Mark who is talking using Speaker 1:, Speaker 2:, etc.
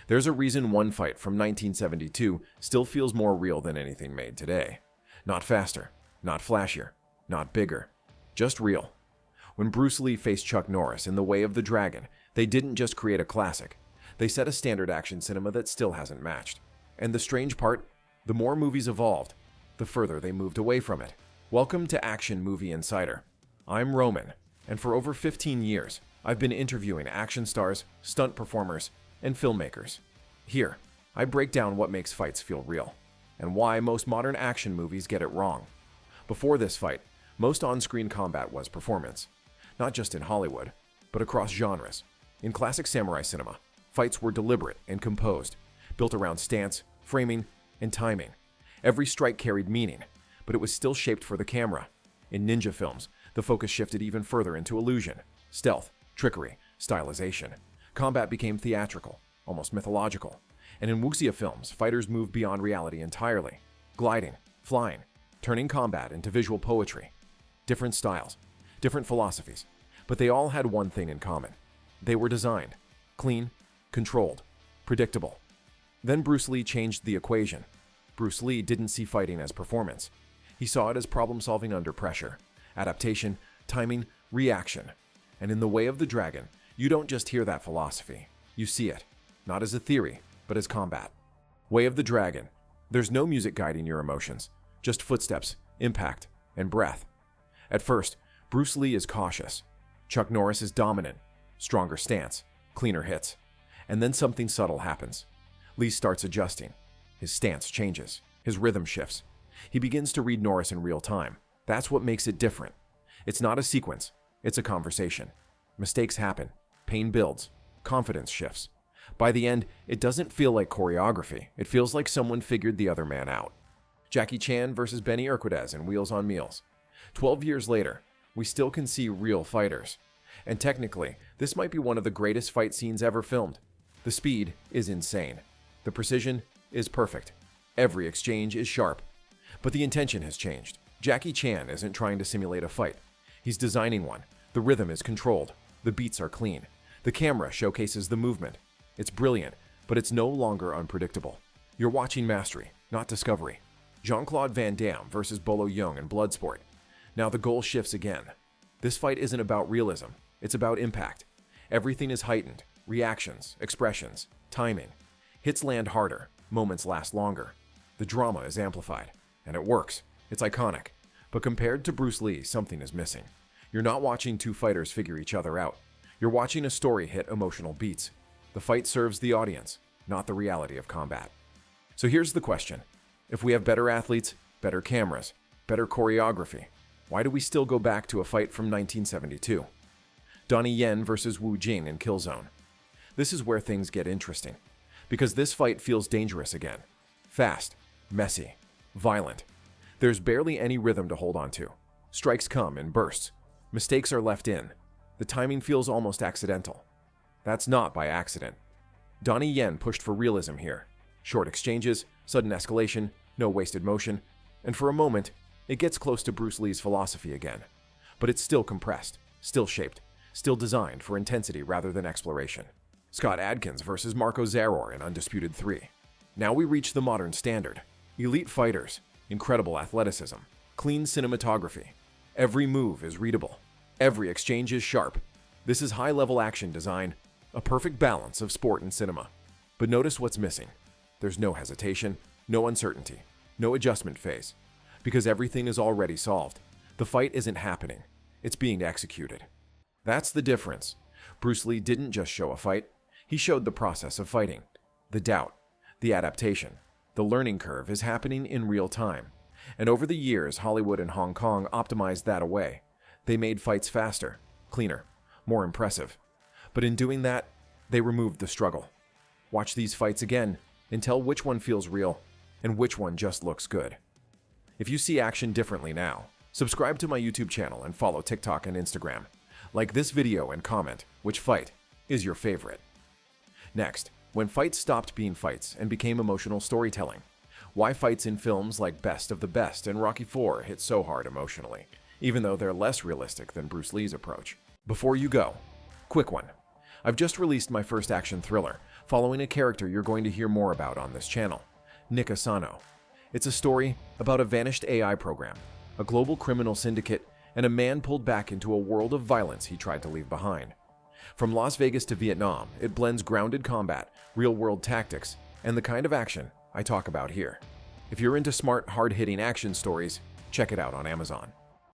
Speaker 1: There's a reason one fight from 1972 still feels more real than anything made today. Not faster, not flashier, not bigger, just real. When Bruce Lee faced Chuck Norris in The Way of the Dragon, they didn't just create a classic. They set a standard action cinema that still hasn't matched. And the strange part, the more movies evolved, the further they moved away from it. Welcome to Action Movie Insider. I'm Roman, and for over 15 years, I've been interviewing action stars, stunt performers, and filmmakers. Here, I break down what makes fights feel real, and why most modern action movies get it wrong. Before this fight, most on-screen combat was performance. Not just in Hollywood, but across genres. In classic samurai cinema, fights were deliberate and composed, built around stance, framing, and timing. Every strike carried meaning, but it was still shaped for the camera. In ninja films, the focus shifted even further into illusion, stealth, trickery, stylization. Combat became theatrical, almost mythological. And in wuxia films, fighters moved beyond reality entirely, gliding, flying, turning combat into visual poetry. Different styles, different philosophies, but they all had one thing in common. They were designed, clean, controlled, predictable. Then Bruce Lee changed the equation. Bruce Lee didn't see fighting as performance. He saw it as problem-solving under pressure, adaptation, timing, reaction. And in The Way of the Dragon, you don't just hear that philosophy. You see it, not as a theory, but as combat. Way of the Dragon. There's no music guiding your emotions, just footsteps, impact, and breath. At first, Bruce Lee is cautious. Chuck Norris is dominant, stronger stance, cleaner hits. And then something subtle happens. Lee starts adjusting. His stance changes. His rhythm shifts. He begins to read Norris in real time. That's what makes it different. It's not a sequence. It's a conversation. Mistakes happen. Pain builds. Confidence shifts. By the end, it doesn't feel like choreography. It feels like someone figured the other man out. Jackie Chan versus Benny Urquidez in Wheels on Meals. 12 years later, we still can see real fighters. And technically, this might be one of the greatest fight scenes ever filmed. The speed is insane. The precision is perfect. Every exchange is sharp. But the intention has changed. Jackie Chan isn't trying to simulate a fight. He's designing one. The rhythm is controlled. The beats are clean. The camera showcases the movement. It's brilliant, but it's no longer unpredictable. You're watching mastery, not discovery. Jean-Claude Van Damme versus Bolo Yeung in Bloodsport. Now the goal shifts again. This fight isn't about realism. It's about impact. Everything is heightened. Reactions, expressions, timing. Hits land harder. Moments last longer. The drama is amplified. And it works. It's iconic. But compared to Bruce Lee, something is missing. You're not watching two fighters figure each other out. You're watching a story hit emotional beats. The fight serves the audience, not the reality of combat. So here's the question. If we have better athletes, better cameras, better choreography, why do we still go back to a fight from 1972? Donnie Yen versus Wu Jing in Killzone. This is where things get interesting. Because this fight feels dangerous again. Fast, messy, violent. There's barely any rhythm to hold on to. Strikes come in bursts. Mistakes are left in. The timing feels almost accidental. That's not by accident. Donnie Yen pushed for realism here. Short exchanges, sudden escalation, no wasted motion, and for a moment, it gets close to Bruce Lee's philosophy again. But it's still compressed, still shaped, still designed for intensity rather than exploration. Scott Adkins versus Marco Zaror in Undisputed III. Now we reach the modern standard. Elite fighters, incredible athleticism, clean cinematography. Every move is readable. Every exchange is sharp. This is high-level action design, a perfect balance of sport and cinema. But notice what's missing. There's no hesitation, no uncertainty, no adjustment phase. Because everything is already solved. The fight isn't happening. It's being executed. That's the difference. Bruce Lee didn't just show a fight. He showed the process of fighting. The doubt, the adaptation, the learning curve is happening in real time. And over the years, Hollywood and Hong Kong optimized that away. They made fights faster, cleaner, more impressive. But in doing that, they removed the struggle. Watch these fights again and tell which one feels real and which one just looks good. If you see action differently now, subscribe to my YouTube channel and follow TikTok and Instagram. Like this video and comment which fight is your favorite. Next, when fights stopped being fights and became emotional storytelling. Why fights in films like Best of the Best and Rocky IV hit so hard emotionally, even though they're less realistic than Bruce Lee's approach. Before you go, quick one. I've just released my first action thriller, following a character you're going to hear more about on this channel, Nick Asano. It's a story about a vanished AI program, a global criminal syndicate, and a man pulled back into a world of violence he tried to leave behind. From Las Vegas to Vietnam, it blends grounded combat, real-world tactics, and the kind of action I talk about here. If you're into smart, hard-hitting action stories, check it out on Amazon.